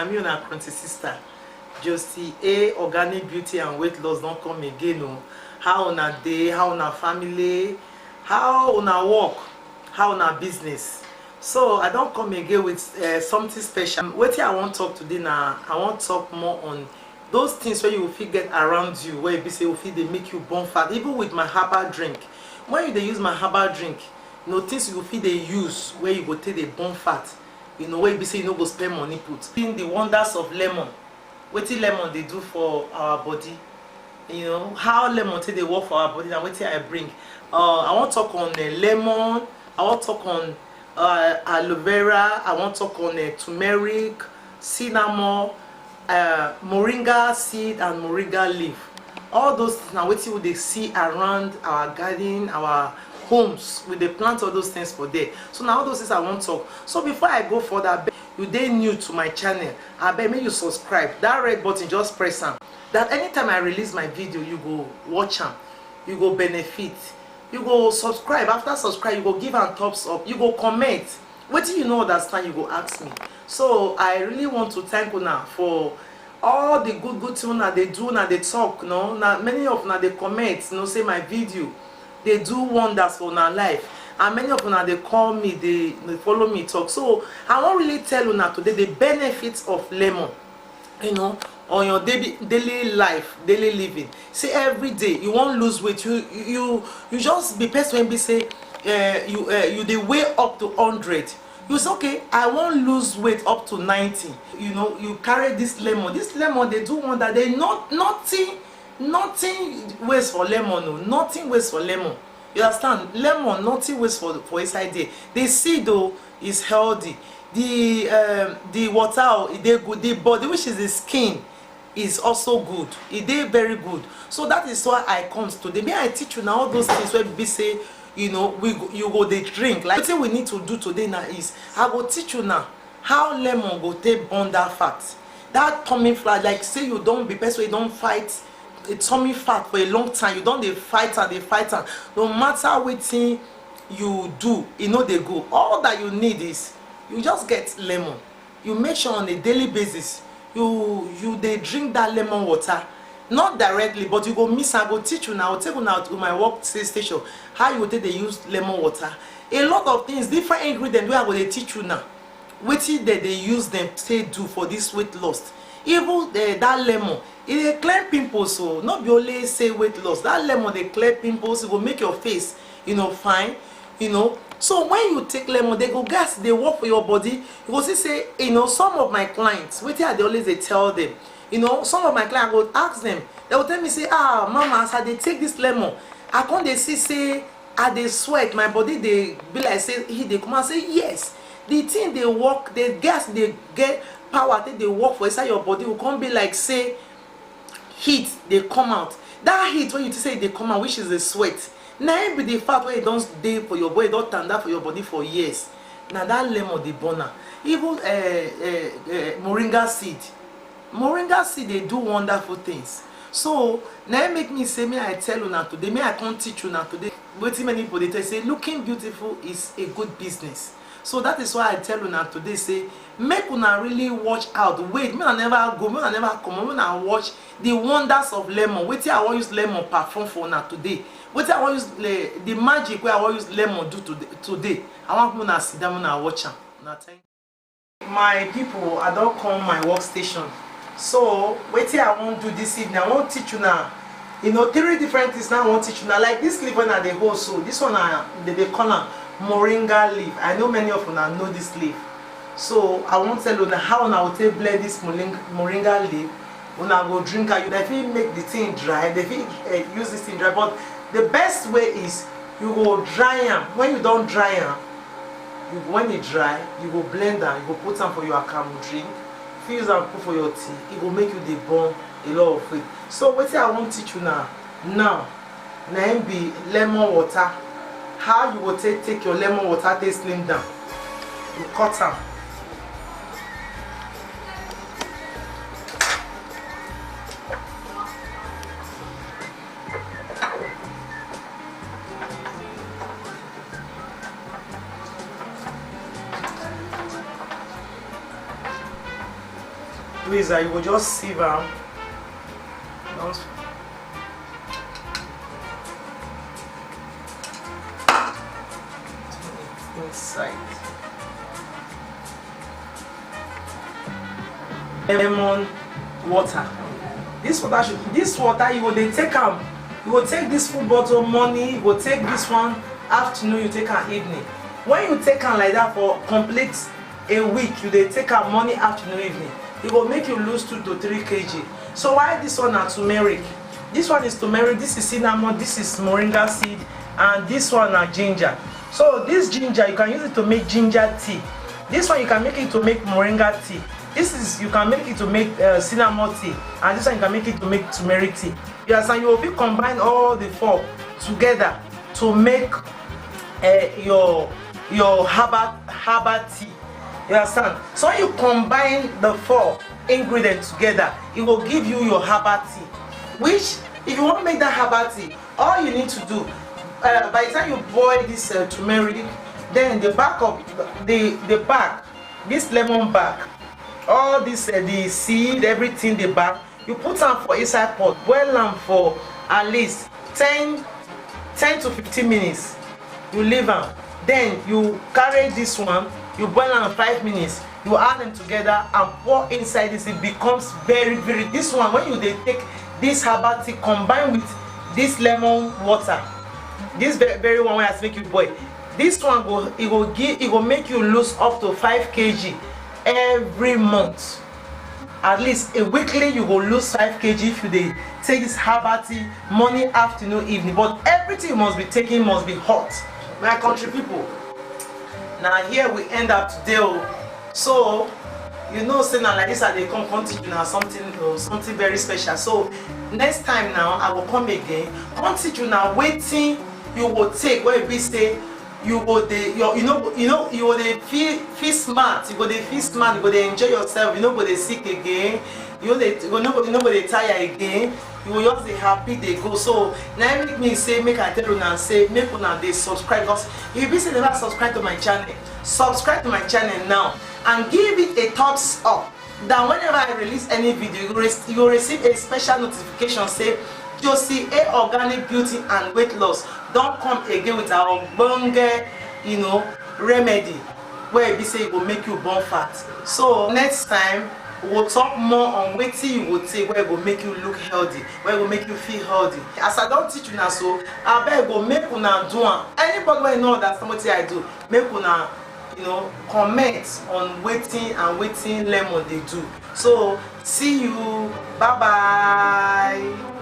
na me una country sister Josie A Organic Beauty and Weight Loss don't come again. Oh, how una day, how una family, how una work, how una business. So I don't come again with something special. What I want to talk today now, I want to talk more on those things where you will feel get around you, where you say you feel they make you burn fat. Even with my herbal drink, when you they use my herbal drink, you know things you feel they use where you go take the burn fat. You know where you say you no go spend money put. Seeing the wonders of lemon. What lemon they do for our body. You know how lemon take they work for our body and what I bring. I want to talk on lemon. I want to talk on aloe vera. I want to talk on turmeric, cinnamon, moringa seed and moringa leaf. All those now what you they see around our garden, our homes with the plant all those things for there. So now all those things I want to talk. So before I go further, you they new to my channel, I beg me you subscribe. That red button, just press them. That anytime I release my video, you go watch them, you go benefit, you go subscribe. After subscribe, you go give and thumbs up, you go comment. What do you know understand? You go ask me. So I really want to thank you now for all the good things that they do and they talk. No, now many of them they comment, you know, say my video, they do wonders for our life. And many of them they call me, they follow me talk. So I won't really tell you now today the benefits of lemon, you know, on your daily life, daily living. Say every day you won't lose weight. You just be person when be say you they weigh up to 100. You say okay, I won't lose weight up to 90. You know, you carry this lemon. This lemon they do wonder. They nothing waste for lemon. No, nothing waste for lemon. You understand? Lemon, nothing waste for inside there. The seed though is healthy. The water, they good. The body, which is the skin, is also good. It is very good. So that is why I come today. May I teach you now all those things where we say, you know, you go they drink. Like what we need to do today now is I go teach you now how lemon go take burn that fat. That tummy fat, like say you don't be person, you don't fight a tummy fat for a long time. You don't they fight and no matter what you do, you know they go. All that you need is you just get lemon. You make sure on a daily basis you they drink that lemon water, not directly, but you go miss. I go teach you now. I'll take you now to my work station how you take they use lemon water. A lot of things, different ingredients where I will teach you now. What they use them to do for this weight loss. Even that lemon, it clear pimples. So not be only say weight loss. That lemon they clear pimples. It will make your face, you know, fine. You know. So when you take lemon, they go gas, they work for your body. You go see say, you know, some of my clients, what they always they tell them, you know, some of my clients I go ask them, they will tell me say, ah, mama, as I they take this lemon, I can't they see say, I they sweat, my body they be like say, they come and say yes. The thing they work, the gas they get power, they work for inside your body will come be like say heat they come out. That heat when you say they come out, which is the sweat. Now be the fat where you don't day for your body, don't turn that for your body for years. Now that lemon the burner. Even moringa seed they do wonderful things. So now make me say, may I tell you now today, may I can't teach you now today. But many people they say looking beautiful is a good business. So that is why I tell you now today, say make una really watch out. Wait, me I never go, me I never come, me I watch the wonders of lemon. Wait till I want use lemon perform for now today. Wait till I want use the magic where I want use lemon do today. I want me to sit down and watch them. My people, I don't come my workstation. So wait till I won't do this evening. I won't teach you now. You know, 3 different things now I won't teach you now. Like this leaf one at the whole, so this one they call them moringa leaf. I know many of you now know this leaf. So I won't tell you now how I will take blend this moringa leaf. When I go drink it, they feel make the thing dry. They feel use this thing dry. But the best way is you go dry them. When you don't dry them, when it dry, you go blend them. You go put them for your account drink. Use and put for your tea. It will make you the burn a lot of weight. So what I want to teach you now. Now be lemon water. How you will take your lemon water, they slim down. You cut them. do is that you will just sieve am. Inside lemon water. This water you will dey take am. You will take this full bottle morning, you will take this one afternoon, you take am evening. When you take am like that for complete a week, you dey take am morning, afternoon, evening, it will make you lose 2 to 3 kg. So why this one na turmeric? This one is turmeric, this is cinnamon, this is moringa seed, and this one na ginger. So this ginger, you can use it to make ginger tea. This one you can make it to make moringa tea. This is, you can make it to make cinnamon tea, and this one you can make it to make turmeric tea. You understand? You will be combine all the 4 together to make your herbal tea. You understand? So when you combine the 4 ingredients together, it will give you your herbal tea. Which, if you want to make that herbal tea, all you need to do, by the time you boil this turmeric, then the back of the back, this lemon back, all this the seed, everything, the back, you put them for inside pot, boil them for at least 10 to 15 minutes. You leave them. Then you carry this one, you boil them 5 minutes. You add them together and pour inside this. It becomes very, very. This one, when you take this herbal tea combined with this lemon water, this very one where I make you boil. This one it will make you lose up to 5 kg every month. At least a weekly you will lose 5 kg if you take this herbal tea morning, afternoon, evening. But everything you must be taking must be hot. My country people, now here we end up today. So you know, say now like this I dey come teach you now something very special. So next time now I will come again, come teach you now wetin you will take when be say you go dey you go dey feel smart, you go dey feel smart, you go dey enjoy yourself, you no go dey sick again, you no go dey tire again, you go just dey happy dey go. So na make me say make I tell una say make una dey subscribe, because if you be say never subscribe to my channel, subscribe to my channel now and give it a thumbs up. That whenever I release any video, you will receive a special notification say Josie A Organic Beauty and Weight Loss don come again with our ogbonge remedy where be say it will make you burn fat. So next time we'll talk more on wetin you go take where it will make you look healthy, where it will make you feel healthy. As I don teach una so, abeg go make una do am. Anybody wey know understand wetin I do, make una comment on wetin lemon dey do. So see you, bye bye.